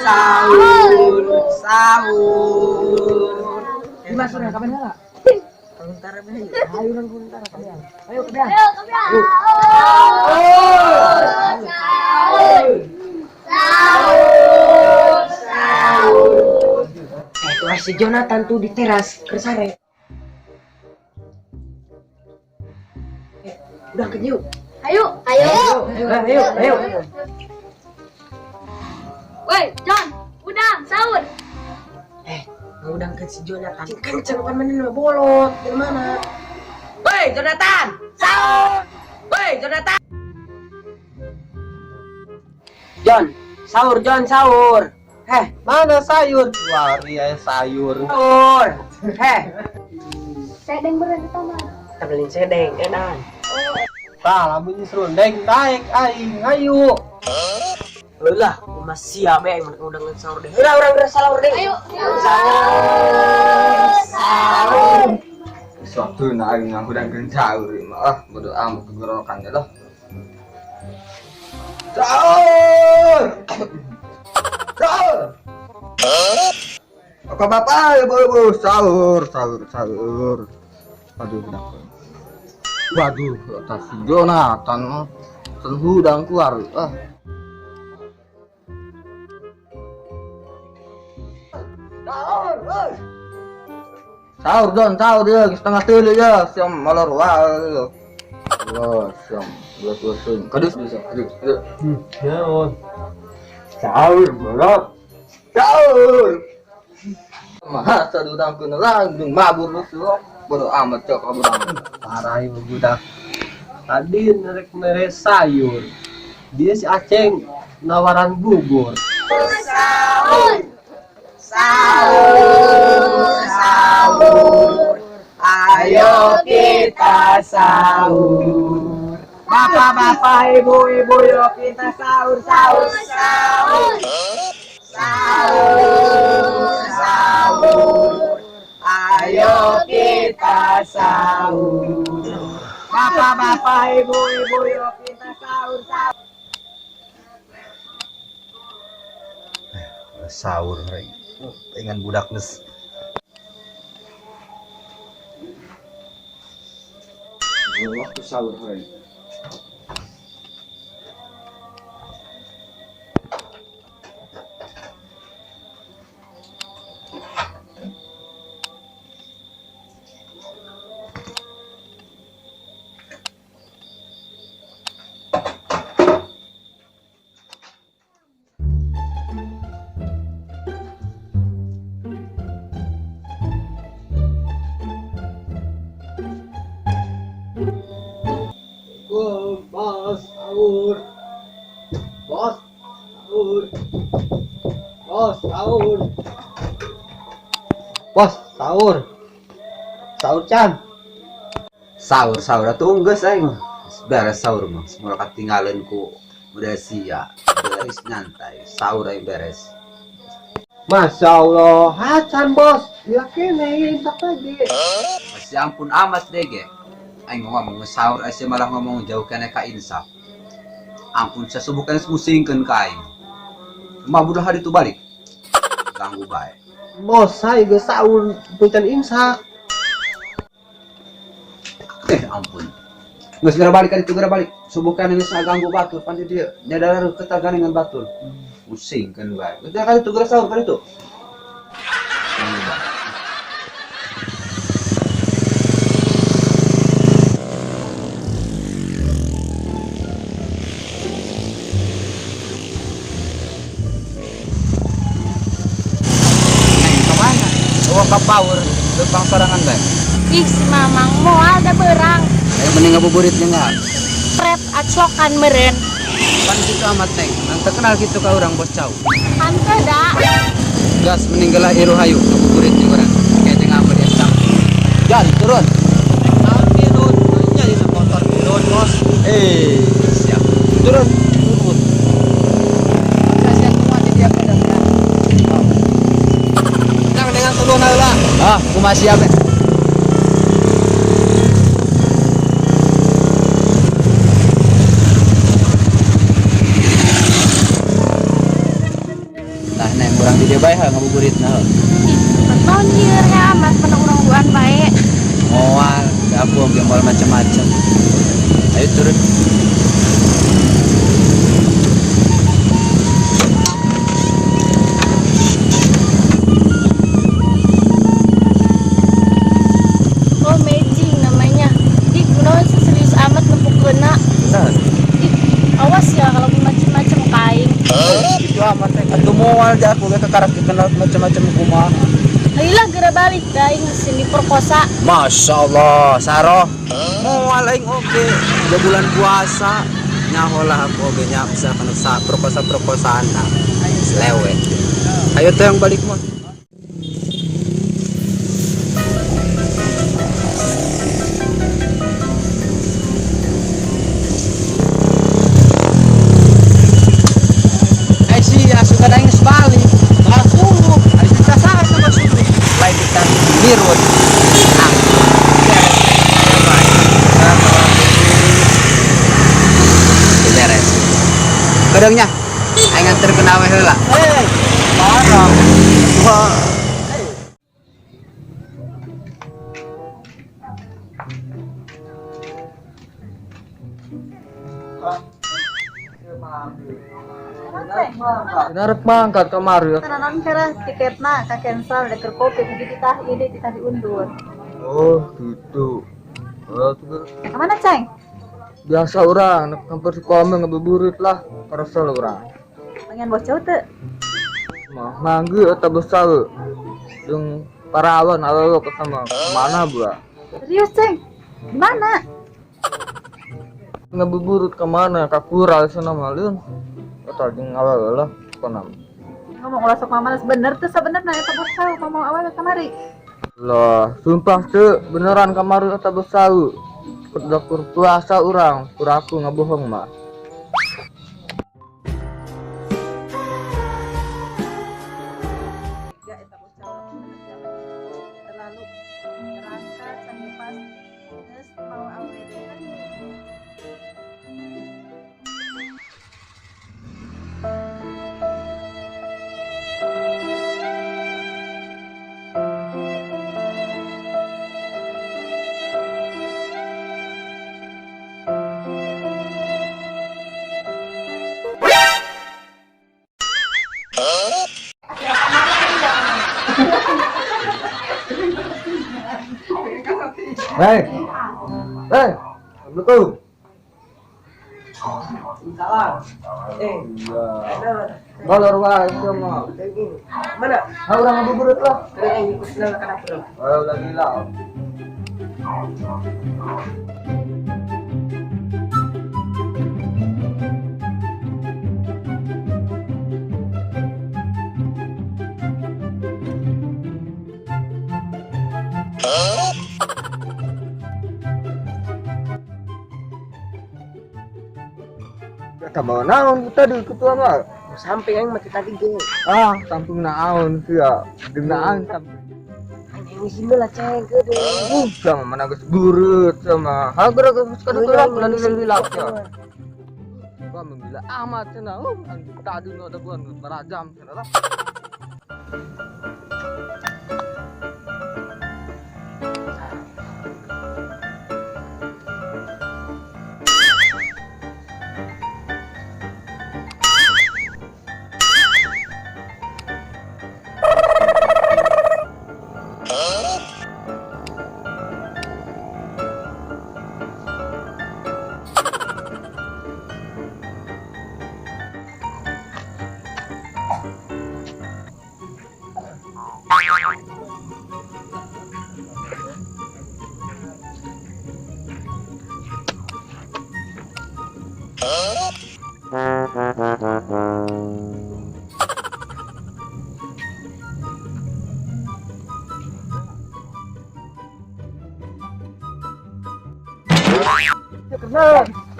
sahur, sahur. Dimas sudah kapan enggak? Sebentar aja. Ayo nang sebentar kalian. Ayo kebiang. Tuh si Jonathan tuh di teras kersare. Udah ke yuk. Ayo. Ayo. Woi, John, udah sahur. Udah ke si Jonathan. Kenceng temenin bolot. Dari mana? Woi, Jonathan, sahur. Woi, Jonathan. John, sahur. Mana sayur? Wari ya sayur. Sahur. Sedeng berada di taman. Kita beliin sedeng, edan. Salah bunyi serundeng naik aing ayo. Lah, masih siap ya, yang udah sahur deh. Orang sahur deh. Ayo. Sahur. Suatu naik yang udah sahur mah bodo amat kegorokannya loh. Sahur. Apa bapak ya bu sahur. Aduh kenapa? Waduh, atas si Jonathan hudang keluar. Sahur ya, setengah telu ya, siam malor wah. Allah, siam, belas. Kadus bisa, kadus. Ya, sahur, bolot. Sahur. Masa udang kena langgeng mabur lu bodo amat cok kabur amat. Parah ibu budak. Tadi nerek sayur. Dia si Aceng nawaran bubur. Sahur. Ayo kita sahur. Bapak, ibu, yuk kita sahur. Ayo kita sahur. Bapak, ibu, yuk kita sahur. Sahur, pengen budak nes. Waktu sahur, Bos, sahur Chan. Sahur atuh geus aing mah. Beres sahur mah, semua ketinggalan ku udah siap. Beres nyantai, sahur aing beres. Masya Allah, hacan bos, ya kene tak lagi. Masih ampun amat deh ge. Aing ngomong sahur aja malah ngomong jauh kene ka insaf. Ampun saya subuhkan musingkeun ka aing. Mah budak hari itu balik. Ganggu bae. Bos, saya geus sahur punten imsak. Ampun. Geus segera balik kan itu segera balik. Subuhkan ini ganggu batur pan dia. Nyadar ketagan dengan batur. Pusing kan bae. Geus kali itu segera sahur kan itu. Ke power, depan sorangan bae. Ih, si Mamang mau ada berang. Ayo mending ngabuburitnya enggak? Pret aclokan meren. Pan gitu amat neng. Nang terkenal gitu ka urang bos cau. Ante da. Gas meninggalah iru hayu ngabuburit jeung urang. Kayak teh ngapa dia sang. Jan turun. Naon turun? Jadi motor turun bos. Siap. Turun. Saya semua di dia pedang. Dengan turun lah. Aku masih siap. Orang di dia bae ngabuburit nah. Beton hier ya amat penurung buan baik. Moal, aku gembal macam-macam. Ayo turun. Oh matching namanya. Ih kunaon sih serius amat nempukkeuna. Benar. Ih awas ya kalau macam-macam kain. Itu amat teh. Atuh moal da aku ke karakter kenal macam-macam kumaha. Ayolah geura balik dah ini sini perkosa. Masya Allah, Saroh. Moal aing oge. Udah bulan puasa. Nyaholah aku oge nya misalkan sa perkosa-perkosaan. Selewet. Ayo teh yang balik mah. Suka na yung bali, masulo, ay sasakay sa masulo. Lain kita mirot. Beres. Kadangnya, ay nganter ke nawe heula. Parah. Wah. Narek mangkat kamari. Nanon kira tiketna ka cancel da keur covid jadi titah diundur. Oh, gitu. Oh, tuh. Ka mana, Ceng? Biasa orang, nak hampir sekolah ngabuburit lah, karasal orang. Pengen bocah teu? Mah, mangga eta besar. Jeung parawan awal ke sama mana bua? Serius, Ceng? Di mana? Ngabuburit ke mana? Ka Kural sana malun. Eta jeung awal lah konam. Ngomong ulah sok mamanas bener tuh sebenarnya eta bocah ngomong awal kamari. Lah, sumpah teu beneran kamari eta besar. Udah puasa orang, aku ngabohong mah. Ya eta bocah terlalu terangkat sampai pas geus mau awet kan. Hei, betul. Salam. Balor wae semua. Mana? Ha urang ngabuburit lah. Keren yang ikut senang kana bro. Ayo lagi lah. Kamu naon tadi ketua mah? Sampai yang mati tadi ge. Ah, samping naon sia. Denaan samping. Ini himel Ceng ke deh. Sama mana geus burut sama. Ha geus kada bulan lilaknya. Gua menggila amat cenah. Tadi nu ada gua berajam cenah lah. Kerja.